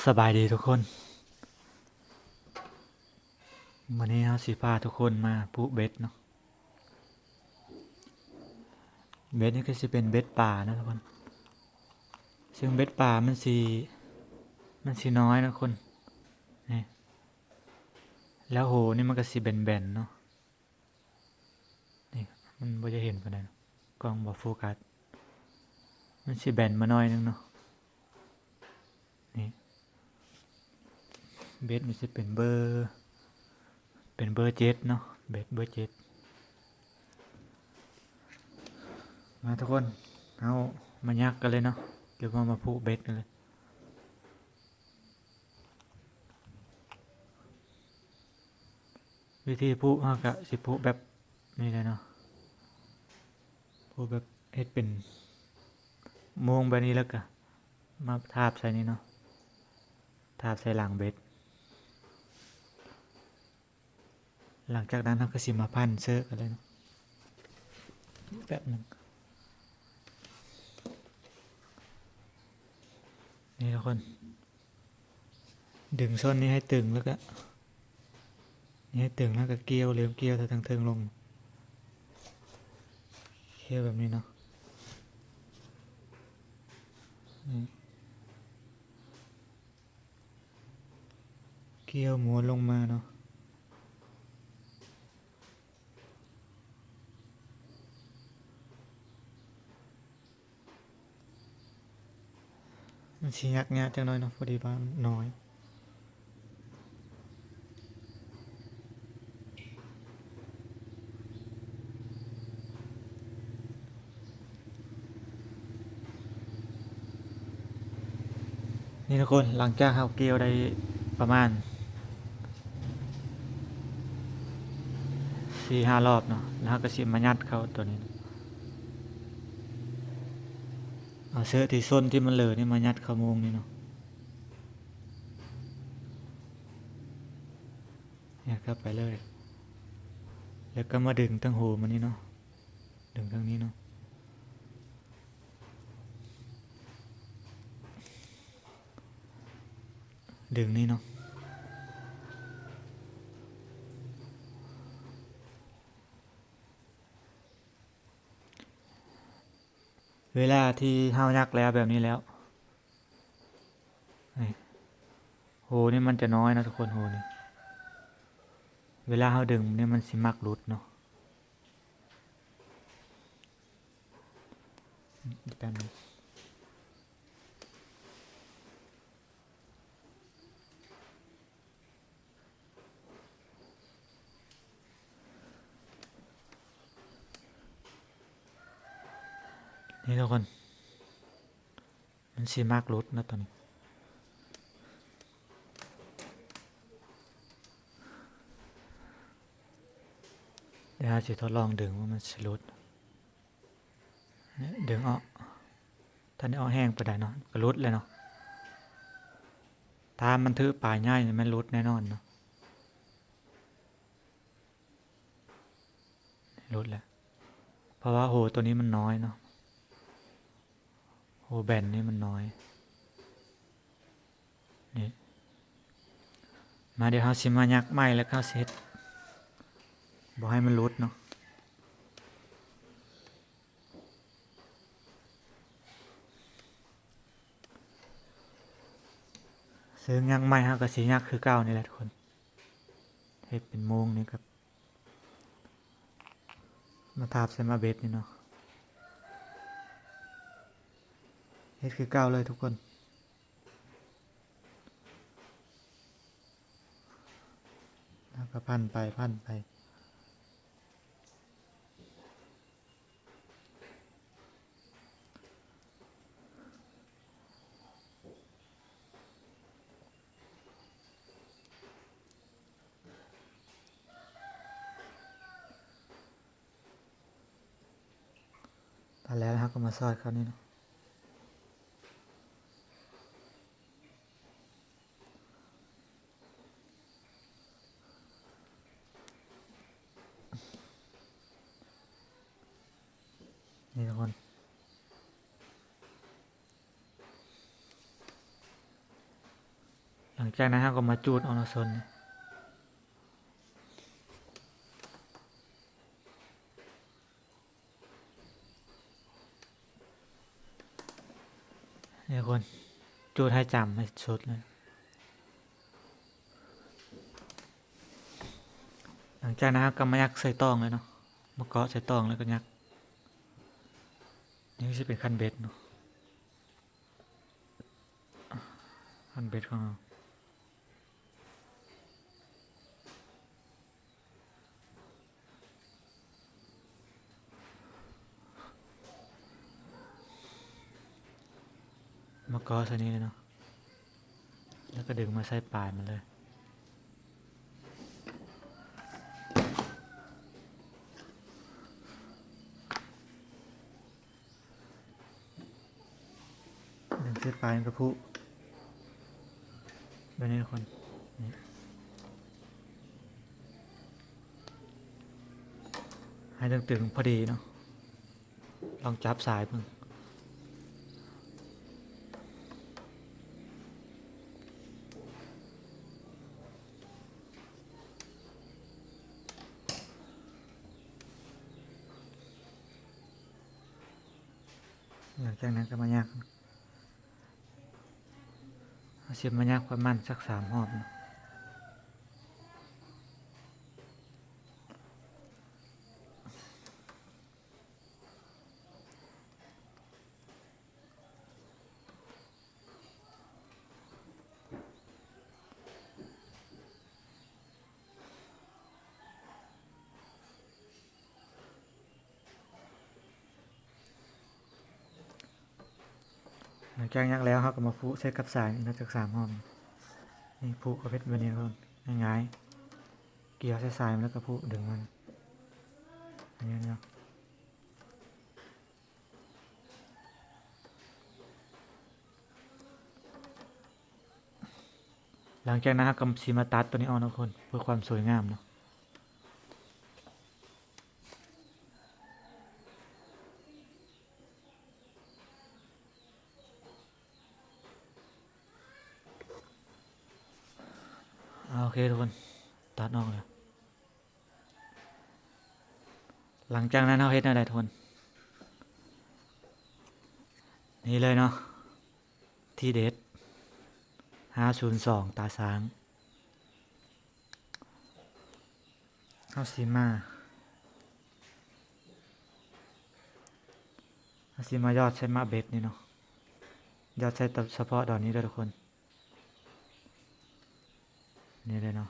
สบายดีทุกคนวันนี้เราสิพาทุกคนมาปูเบ็ดเนาะเบ็ดนี่ก็จะเป็นเบ็ดป่านะทุกคนซึ่งเบ็ดป่ามันสีน้อยนะคนนี่แล้วโหนี่มันก็สิแบนๆเนาะนี่มันบ่จะเห็นปานใดเนาะกล้องบ่โฟกัสมันสิแบนมาหน่อยนึงเนาะนี่เบ็ดมันสิเป็นเบอร์7เนาะเบ็ดเบอร์7มาทุกคนเอามายักกันเลยเนาะหรือว่ามาปูเบ็ดกันเลยวิธีปูเฮาก็สิปูแบบนี้เลยเนาะปูแบบเฮ็ดเป็นโมงแบบนี้แล้วก็มาทาบใส่นี่เนาะทาบใส่หลังเบ็ดหลังจากนั้นเราก็สิมาพันเสื้อกันเลยเนาะแบบหนึ่งนี่ทุกคนดึงส้นนี้ให้ตึงแล้วก็นี่ให้ตึงแล้วก็เกี่ยวเลี้ยวเกี่ยวทางเทิงลงเกี่ยวแบบนี้เนาะเกี่ยวม้วนลงมาเนาะมันสิยักงะจังน้อยเนาะพอดีว่าน้อยนี่ทุกคนหลังจากเราเกี่ยวได้ประมาณ4-5 รอบเนาะแล้วก็สิมายัดเข้าตัวนี้เอาเสื้อที่ส้นที่มันเหลือนี่มายัดเข้าโมงนี่เนาะยัดเข้าไปเลยแล้วก็มาดึงตั้งหูมันนี่เนาะดึงทางนี้เนาะดึงนี่เนาะเวลาที่เฮายักแล้วแบบนี้แล้วโหนี่มันจะน้อยนะทุกคนโหนี่เวลาเฮาดึงนี่มันสิมักหลุดเนาะอีกแป๊บนึงนี่ทุกคนมันสิมักหลุดนะตัวนี้เดี๋ยวเราจะทดลองดึงว่ามันสิหลุดดึงออกถ้าได้ออกแห้งไปได้เนาะก็หลุดเลยเนาะถ้ามันถือปลายง่ายมันหลุดแน่นอนเนาะหลุดแล้วเพราะว่าโหตัวนี้มันน้อยเนาะโหแบนนี่มันน้อยนี่มาเดี๋ยวเราสิมายักไม้แล้วก็เซตบ่ให้มันหลุดเนาะซึ่งยักไม้เราก็สิยักคือเก่านี่แหละทุกคนเฮ็ดเป็นโมงนี่ครับมาทาบใส่มาเบ็ดนี่เนาะเฮ็ดคือเก่าเลยทุกคนแล้วก็พันไปพันแล้วเราก็มาซอดเขานี่เนาะนี่ทุกคน ลังจากนั้นเราก็มาจูดออกโซนนี่คนจูดให้จำให้สุดเลยหลังจากนั้นก็มายักใส่ตองเลยเนาะมาเกาะใส่ตองแล้วก็ยักนี่จะเป็นคันเบ็ดเนาะคันเบ็ดของเรามาเกาะใส่นี้เลยเนาะแล้วก็ดึงมาใส่ปลายมันเลยดึงใส่ปลายกระพุแบบนี้ทุกคนนี่ให้ตึงๆพอดีเนาะลองจับสายเพิ่งหลังจากนั้นก็มายักเอาเสียบมายักประมาณสัก3 รอบนะหลังจากยักแล้วครับก็มาพุใช้กับสายอีกสัก3 รอบนี่พุก็เป็นแบบนี้ทุกคนง่ายๆเกี่ยวใส่สายมันแล้วก็พุดึงมันอันนี้เนาะหลังจากนั้นก็สีมาตัดตัวนี้ออกนะทุกคนเพื่อความสวยงามเนาะโอเคทุกคนตัดออกเลยหลังจากนั้นเราเฮ็ดอะไรทุกคนนี่เลยเนาะที่เด็ด502ตาช้างเอาสีมายอดใช้มาเบ็ดนี่เนาะยอดใช้เฉพาะดอกนี้ด้วยทุกคนนี่เลยเนาะ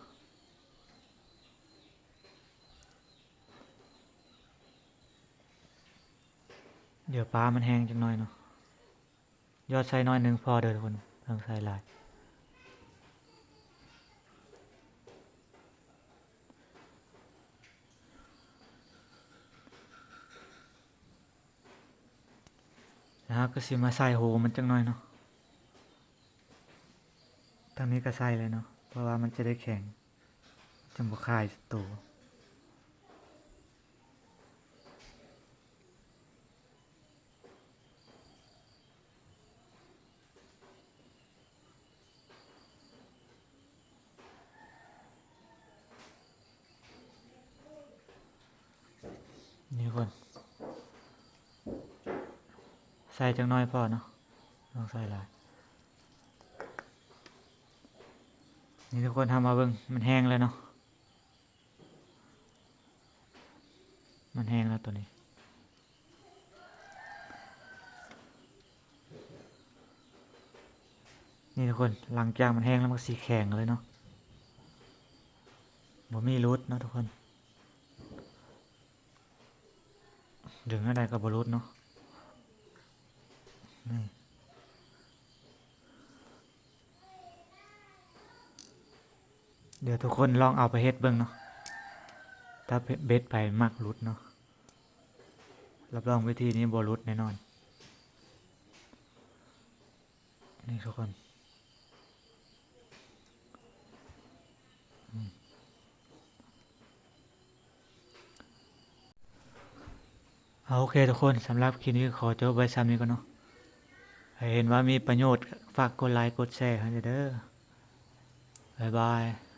เดี๋ยวปลามันแห้งจังหน่อยเนาะยอดใช้น้อยหนึ่งพอเด้อทุกคนต้องใส่หลายนะครับก็สิมาใส่โหมันจังหน่อยเนาะทางนี้ก็ใส่เลยเนาะเพราะว่ามันจะได้แข็งจังบ่คายตัวนี่ทุกคนใส่จังน้อยพอเนาะต้องใส่หลายนี่ทุกคนทำมาเบิ่งมันแห้งแล้วเนาะมันแห้งแล้วตัวนี้นี่ทุกคนหลังจากมันแห้งแล้วมันสีแข็งเลยเนาะบ่มีรูดเนาะทุกคนดึงอะไรก็บ่รูดเนาะนี่เดี๋ยวทุกคนลองเอาไปเฮ็ดเบิ่งเนาะถ้าเบ็ดไปมักรูดเนาะรับรองวิธีนี้บ่รูดแน่นอนนี่ทุกคนโอเคทุกคนสำหรับคลิปนี้ขอจบไว้ซ้ำนี้ก่อนเนาะให้เห็นว่ามีประโยชน์ฝากกดไลค์กดแชร์ให้เด้อ บ๊ายบาย